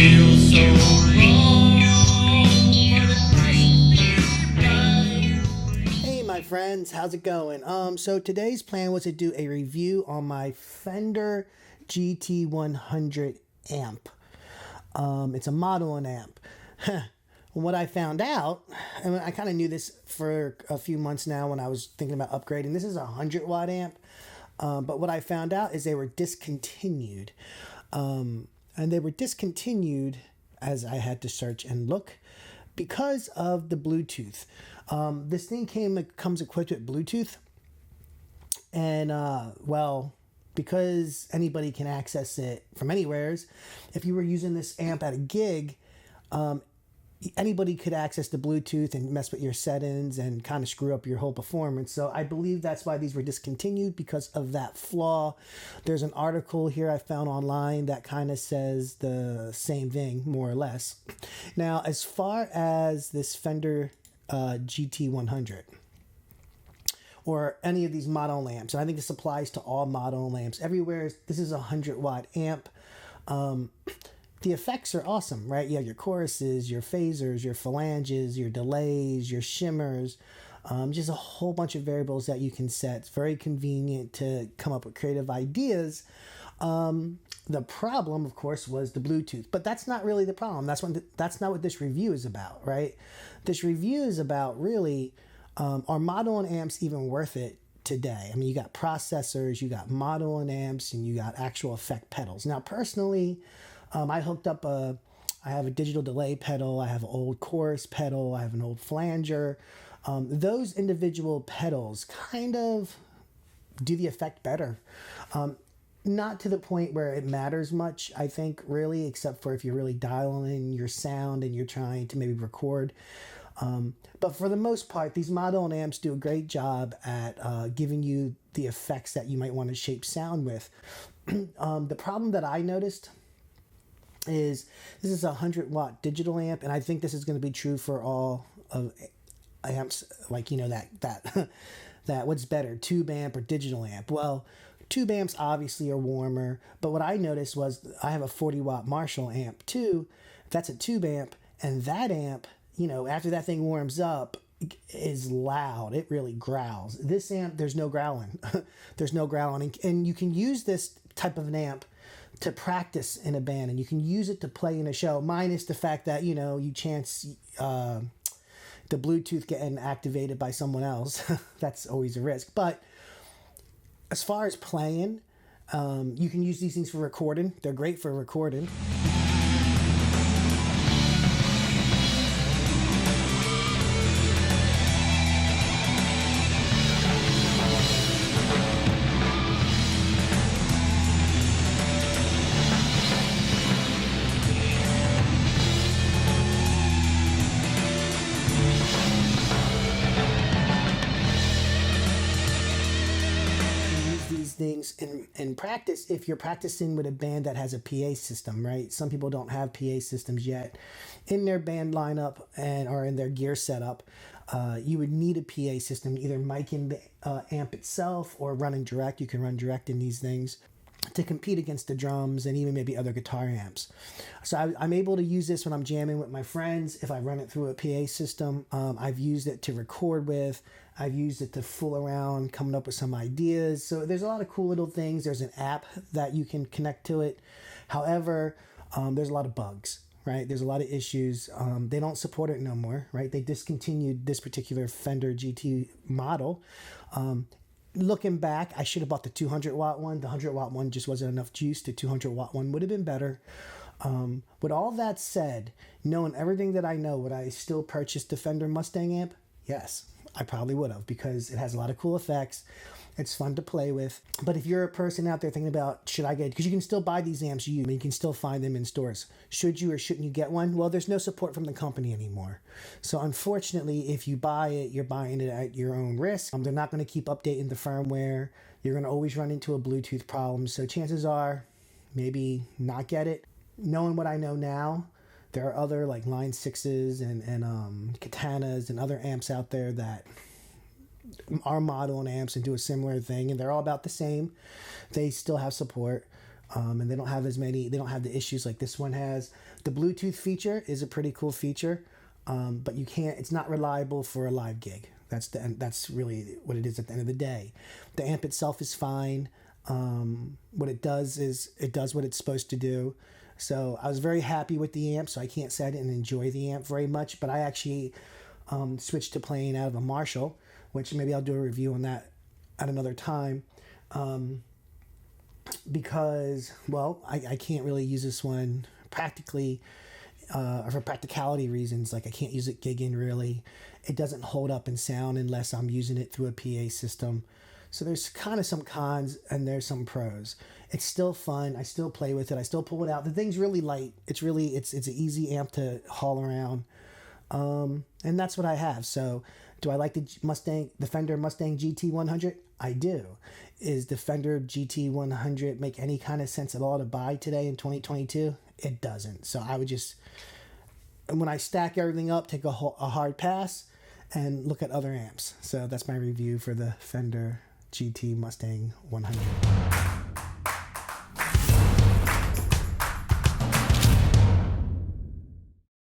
feels so wrong. Hey my friends, how's it going? So today's plan was to do a review on my Fender GT100 amp. It's a model-in amp. What I found out, and I kind of knew this for a few months now when I was thinking about upgrading. This is a 100-watt amp, but what I found out is they were discontinued. And they were discontinued, as I had to search and look, because of the Bluetooth. This thing comes equipped with Bluetooth, and well, because anybody can access it from anywheres, if you were using this amp at a gig, anybody could access the Bluetooth and mess with your settings and kind of screw up your whole performance. So I believe that's why these were discontinued, because of that flaw. There's an article here I found online that kind of says the same thing, more or less. Now, as far as this Fender GT100 or any of these model lamps, and I think this applies to all model lamps everywhere, this is a 100-watt amp. The effects are awesome, right? You have your choruses, your phasers, your phalanges, your delays, your shimmers, just a whole bunch of variables that you can set. It's very convenient to come up with creative ideas. The problem, of course, was the Bluetooth, but that's not really the problem. That's not what this review is about, right? This review is about really, are model-in amps even worth it today? I mean, you got processors, you got model-in amps, and you got actual effect pedals. Now, personally, I hooked up I have a digital delay pedal, I have an old chorus pedal, I have an old flanger. Those individual pedals kind of do the effect better. Not to the point where it matters much, I think, really, except for if you're really dialing in your sound and you're trying to maybe record. But for the most part, these model amps do a great job at giving you the effects that you might want to shape sound with. The problem that I noticed is this is a 100-watt digital amp, and I think this is going to be true for all of amps, like, you know, that what's better, tube amp or digital amp? Well, tube amps obviously are warmer, but what I noticed was I have a 40-watt Marshall amp too. That's a tube amp, and that amp, you know, after that thing warms up, is loud. It really growls. This amp, there's no growling. There's no growling, and you can use this type of an amp to practice in a band, and you can use it to play in a show, minus the fact that, you know, you chance the Bluetooth getting activated by someone else. That's always a risk. But as far as playing, you can use these things for recording. They're great for recording. Things in practice if you're practicing with a band that has a PA system, right? Some people don't have PA systems yet in their band lineup or in their gear setup. You would need a PA system, either micing the amp itself or running direct. You can run direct in these things to compete against the drums and even maybe other guitar amps. So I'm able to use this when I'm jamming with my friends. If I run it through a PA system, I've used it to record with. I've used it to fool around, coming up with some ideas. So there's a lot of cool little things. There's an app that you can connect to it. However, there's a lot of bugs, right? There's a lot of issues. They don't support it no more, right? They discontinued this particular Fender GT model. Looking back, I should have bought the 200-watt one. The 100-watt one just wasn't enough juice. The 200-watt one would have been better. With all that said, knowing everything that I know, would I still purchase the Fender Mustang amp? Yes, I probably would have, because it has a lot of cool effects. It's fun to play with. But if you're a person out there thinking about, should I get, because you can still buy these amps used, I mean, you can still find them in stores. Should you or shouldn't you get one? Well, there's no support from the company anymore. So unfortunately, if you buy it, you're buying it at your own risk. They're not going to keep updating the firmware. You're going to always run into a Bluetooth problem. So chances are, maybe not get it. Knowing what I know now, there are other like Line 6s and Katanas and other amps out there that are model and amps and do a similar thing, and they're all about the same. They still have support. And they don't have they don't have the issues like this one has. The Bluetooth feature is a pretty cool feature, but it's not reliable for a live gig. That's really what it is at the end of the day. The amp itself is fine. What it does is it does what it's supposed to do. So I was very happy with the amp, so I can't say I didn't enjoy the amp very much, but I actually switched to playing out of a Marshall, which maybe I'll do a review on that at another time. Because, well, I can't really use this one practically, or for practicality reasons. Like, I can't use it gigging really. It doesn't hold up in sound unless I'm using it through a PA system. So there's kind of some cons and there's some pros. It's still fun. I still play with it. I still pull it out. The thing's really light. It's an easy amp to haul around. And that's what I have. So do I like the Fender Mustang GT100? I do. Is the Fender GT100 make any kind of sense at all to buy today in 2022? It doesn't. So I would just, when I stack everything up, take a hard pass and look at other amps. So that's my review for the Fender GT Mustang 100.